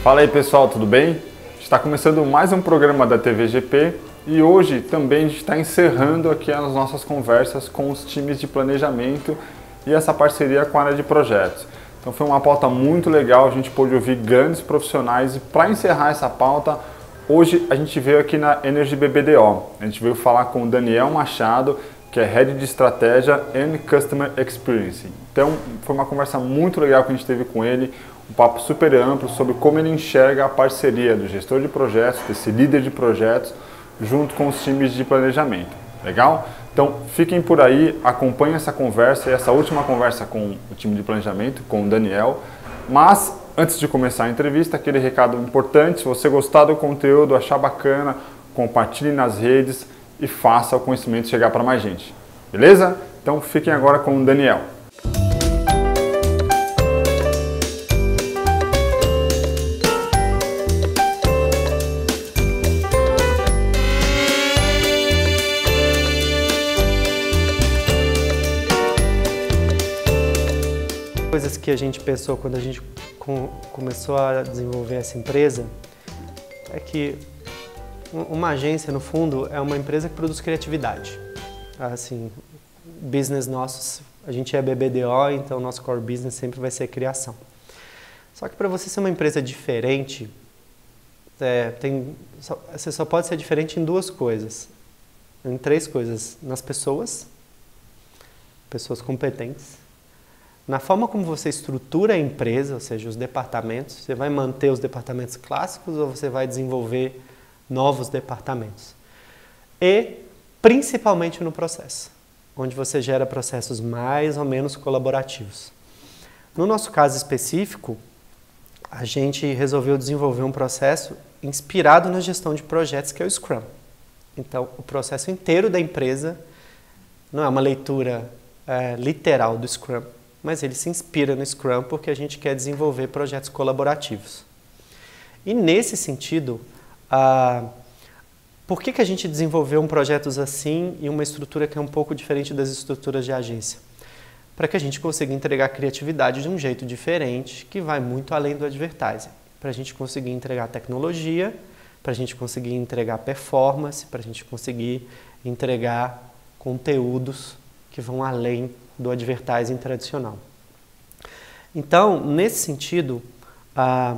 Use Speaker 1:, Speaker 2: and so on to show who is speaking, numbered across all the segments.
Speaker 1: Fala aí pessoal, tudo bem? Está começando mais um programa da TVGP e hoje também a gente está encerrando aqui as nossas conversas com os times de planejamento e essa parceria com a área de projetos. Então foi uma pauta muito legal, a gente pôde ouvir grandes profissionais e para encerrar essa pauta, hoje a gente veio aqui na Energy BBDO. A gente veio falar com o Daniel Machado, que é Head de Estratégia and Customer Experience. Então foi uma conversa muito legal que a gente teve com ele, um papo super amplo sobre como ele enxerga a parceria do gestor de projetos, desse líder de projetos, junto com os times de planejamento. Legal? Então fiquem por aí, acompanhem essa conversa e essa última conversa com o time de planejamento, com o Daniel. Mas antes de começar a entrevista, aquele recado importante: se você gostar do conteúdo, achar bacana, compartilhe nas redes e faça o conhecimento chegar para mais gente. Beleza? Então fiquem agora com o Daniel.
Speaker 2: Coisas que a gente pensou quando a gente começou a desenvolver essa empresa é que uma agência, no fundo, é uma empresa que produz criatividade. Assim, business nosso, a gente é BBDO, então nosso core business sempre vai ser criação. Só que para você ser uma empresa diferente, você só pode ser diferente em duas coisas, em três coisas: nas pessoas competentes, na forma como você estrutura a empresa, ou seja, os departamentos. Você vai manter os departamentos clássicos ou você vai desenvolver novos departamentos? E principalmente no processo, onde você gera processos mais ou menos colaborativos. No nosso caso específico, a gente resolveu desenvolver um processo inspirado na gestão de projetos, que é o Scrum. Então, o processo inteiro da empresa não é uma leitura literal do Scrum, mas ele se inspira no Scrum porque a gente quer desenvolver projetos colaborativos. E nesse sentido, por que a gente desenvolveu projetos assim e uma estrutura que é um pouco diferente das estruturas de agência? Para que a gente consiga entregar criatividade de um jeito diferente, que vai muito além do advertising. Para a gente conseguir entregar tecnologia, para a gente conseguir entregar performance, para a gente conseguir entregar conteúdos que vão além do advertising tradicional. Então, nesse sentido, a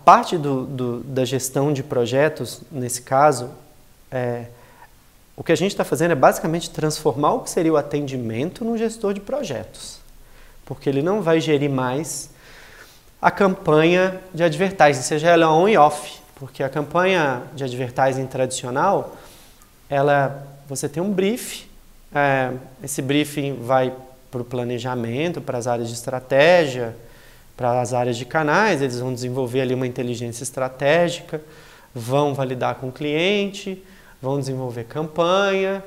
Speaker 2: parte da gestão de projetos, nesse caso, o que a gente está fazendo é basicamente transformar o que seria o atendimento num gestor de projetos. Porque ele não vai gerir mais a campanha de advertising, seja ela on e off. Porque a campanha de advertising tradicional, você tem um brief, esse briefing vai para o planejamento, para as áreas de estratégia, para as áreas de canais. Eles vão desenvolver ali uma inteligência estratégica, vão validar com o cliente, vão desenvolver campanha.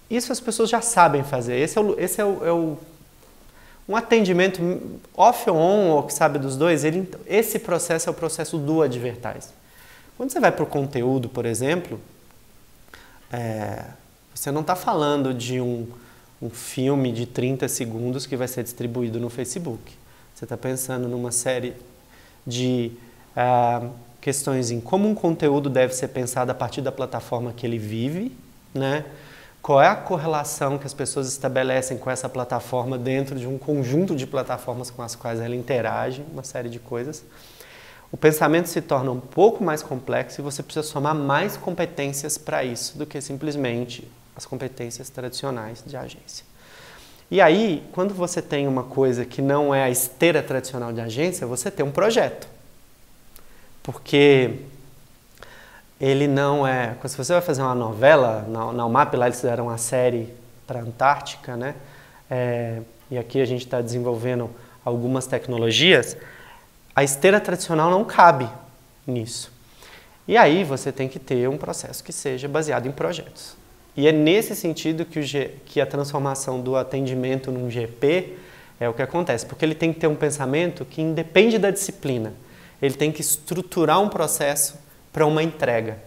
Speaker 2: Isso as pessoas já sabem fazer. Esse é um atendimento off ou on, ou que sabe dos dois. Esse processo é o processo do advertising. Quando você vai para o conteúdo, por exemplo, você não está falando de um filme de 30 segundos que vai ser distribuído no Facebook. Você está pensando numa série de questões em como um conteúdo deve ser pensado a partir da plataforma que ele vive, né? Qual é a correlação que as pessoas estabelecem com essa plataforma dentro de um conjunto de plataformas com as quais ela interage, uma série de coisas. O pensamento se torna um pouco mais complexo e você precisa somar mais competências para isso do que simplesmente as competências tradicionais de agência. E aí, quando você tem uma coisa que não é a esteira tradicional de agência, você tem um projeto. Porque ele não é... Se você vai fazer uma novela, na UMAP lá eles fizeram uma série para a Antártica, né? E aqui a gente está desenvolvendo algumas tecnologias. A esteira tradicional não cabe nisso. E aí você tem que ter um processo que seja baseado em projetos. E é nesse sentido que a transformação do atendimento num GP é o que acontece, porque ele tem que ter um pensamento que independe da disciplina. Ele tem que estruturar um processo para uma entrega.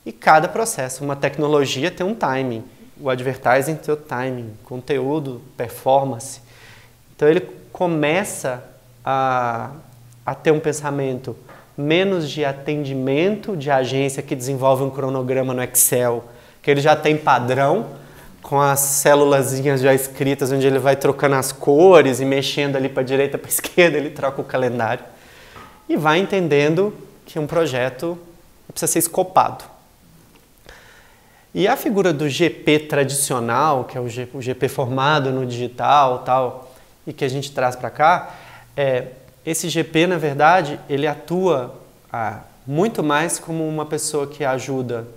Speaker 2: E cada processo, uma tecnologia tem um timing, o advertising tem o timing, conteúdo, performance. Então ele começa a ter um pensamento menos de atendimento de agência que desenvolve um cronograma no Excel, que ele já tem padrão, com as célulazinhas já escritas, onde ele vai trocando as cores e mexendo ali para a direita, para a esquerda, ele troca o calendário. E vai entendendo que um projeto precisa ser escopado. E a figura do GP tradicional, que é o GP formado no digital, tal, e que a gente traz para cá, esse GP, na verdade, ele atua muito mais como uma pessoa que ajuda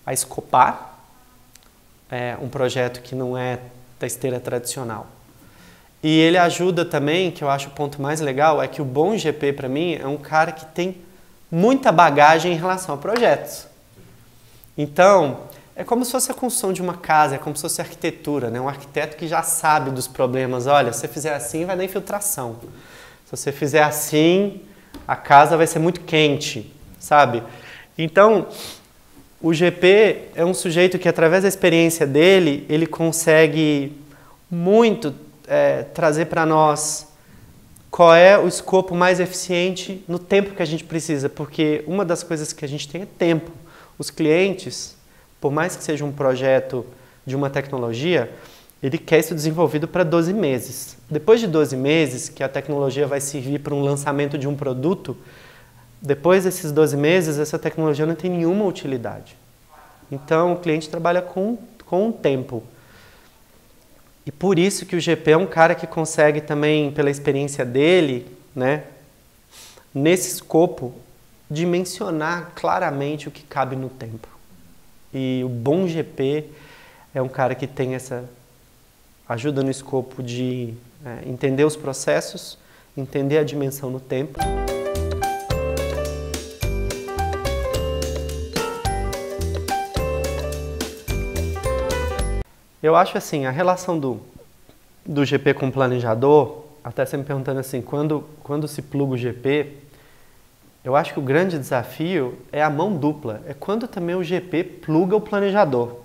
Speaker 2: a escopar um projeto que não é da esteira tradicional. E ele ajuda também, que eu acho o ponto mais legal, é que o bom GP para mim é um cara que tem muita bagagem em relação a projetos. Então, é como se fosse a construção de uma casa, é como se fosse a arquitetura, né? Um arquiteto que já sabe dos problemas. Olha, se você fizer assim, vai dar infiltração. Se você fizer assim, a casa vai ser muito quente, sabe? Então, o GP é um sujeito que, através da experiência dele, ele consegue muito trazer para nós qual é o escopo mais eficiente no tempo que a gente precisa, porque uma das coisas que a gente tem é tempo. Os clientes, por mais que seja um projeto de uma tecnologia, ele quer isso desenvolvido para 12 meses. Depois de 12 meses, que a tecnologia vai servir para um lançamento de um produto, depois desses 12 meses, essa tecnologia não tem nenhuma utilidade. Então, o cliente trabalha com o tempo. E por isso que o GP é um cara que consegue também, pela experiência dele, né, nesse escopo, dimensionar claramente o que cabe no tempo. E o bom GP é um cara que tem essa ajuda no escopo de entender os processos, entender a dimensão no tempo. Eu acho assim, a relação do GP com o planejador, até você me perguntando assim, quando se pluga o GP, eu acho que o grande desafio é a mão dupla, é quando também o GP pluga o planejador.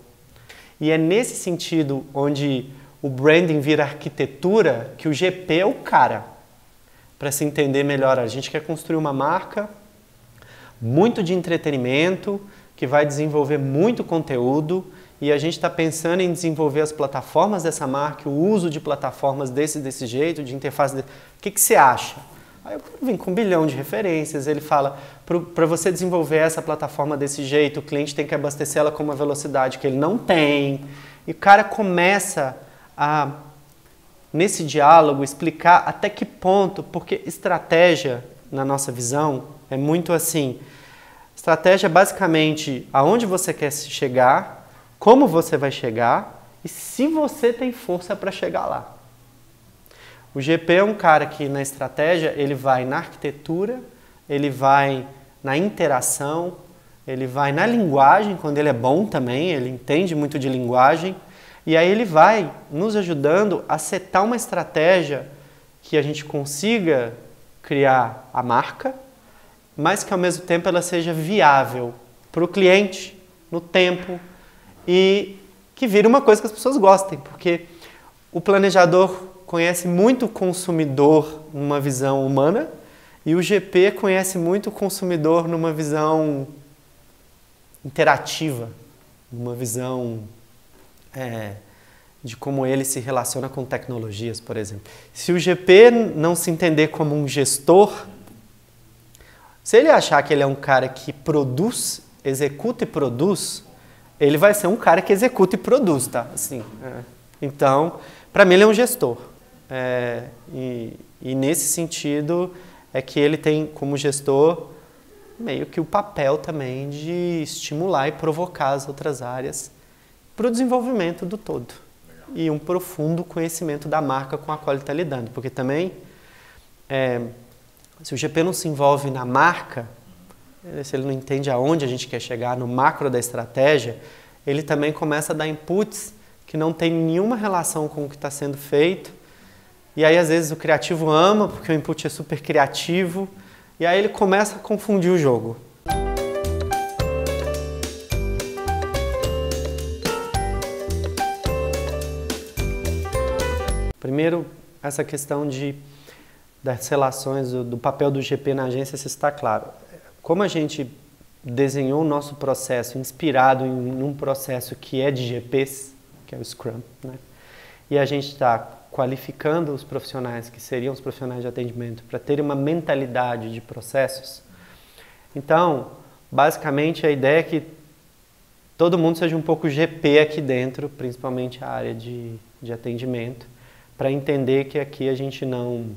Speaker 2: E é nesse sentido onde o branding vira arquitetura que o GP é o cara. Para se entender melhor, a gente quer construir uma marca muito de entretenimento, que vai desenvolver muito conteúdo, e a gente está pensando em desenvolver as plataformas dessa marca, o uso de plataformas desse jeito, de interface. O que você acha? Aí eu vim com 1 bilhão de referências, ele fala, para você desenvolver essa plataforma desse jeito, o cliente tem que abastecer ela com uma velocidade que ele não tem. E o cara começa a, nesse diálogo, explicar até que ponto, porque estratégia, na nossa visão, é muito assim. Estratégia é basicamente aonde você quer chegar, como você vai chegar e se você tem força para chegar lá. O GP é um cara que na estratégia ele vai na arquitetura, ele vai na interação, ele vai na linguagem, quando ele é bom também, ele entende muito de linguagem, e aí ele vai nos ajudando a setar uma estratégia que a gente consiga criar a marca, mas que ao mesmo tempo ela seja viável para o cliente, no tempo, e que vire uma coisa que as pessoas gostem, porque o planejador conhece muito o consumidor numa visão humana e o GP conhece muito o consumidor numa visão interativa, numa visão de como ele se relaciona com tecnologias, por exemplo. Se o GP não se entender como um gestor, se ele achar que ele é um cara que produz, executa e produz, ele vai ser um cara que executa e produz, tá? Assim, Então, para mim ele é um gestor. E nesse sentido é que ele tem como gestor meio que o papel também de estimular e provocar as outras áreas para o desenvolvimento do todo. E um profundo conhecimento da marca com a qual ele está lidando. Porque também, se o GP não se envolve na marca, se ele não entende aonde a gente quer chegar, no macro da estratégia, ele também começa a dar inputs que não tem nenhuma relação com o que está sendo feito. E aí, às vezes, o criativo ama, porque o input é super criativo, e aí ele começa a confundir o jogo. Primeiro, essa questão das relações, do papel do GP na agência, se está claro. como a gente desenhou o nosso processo inspirado em um processo que é de GPs, que é o Scrum, né? E a gente está qualificando os profissionais, que seriam os profissionais de atendimento, para terem uma mentalidade de processos. Então, basicamente, a ideia é que todo mundo seja um pouco GP aqui dentro, principalmente a área de atendimento, para entender que aqui a gente não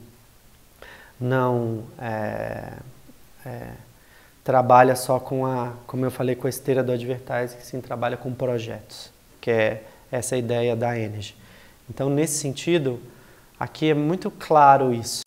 Speaker 2: trabalha só com como eu falei, com a esteira do advertising, que sim trabalha com projetos, que é essa ideia da Energy. Então, nesse sentido, aqui é muito claro isso.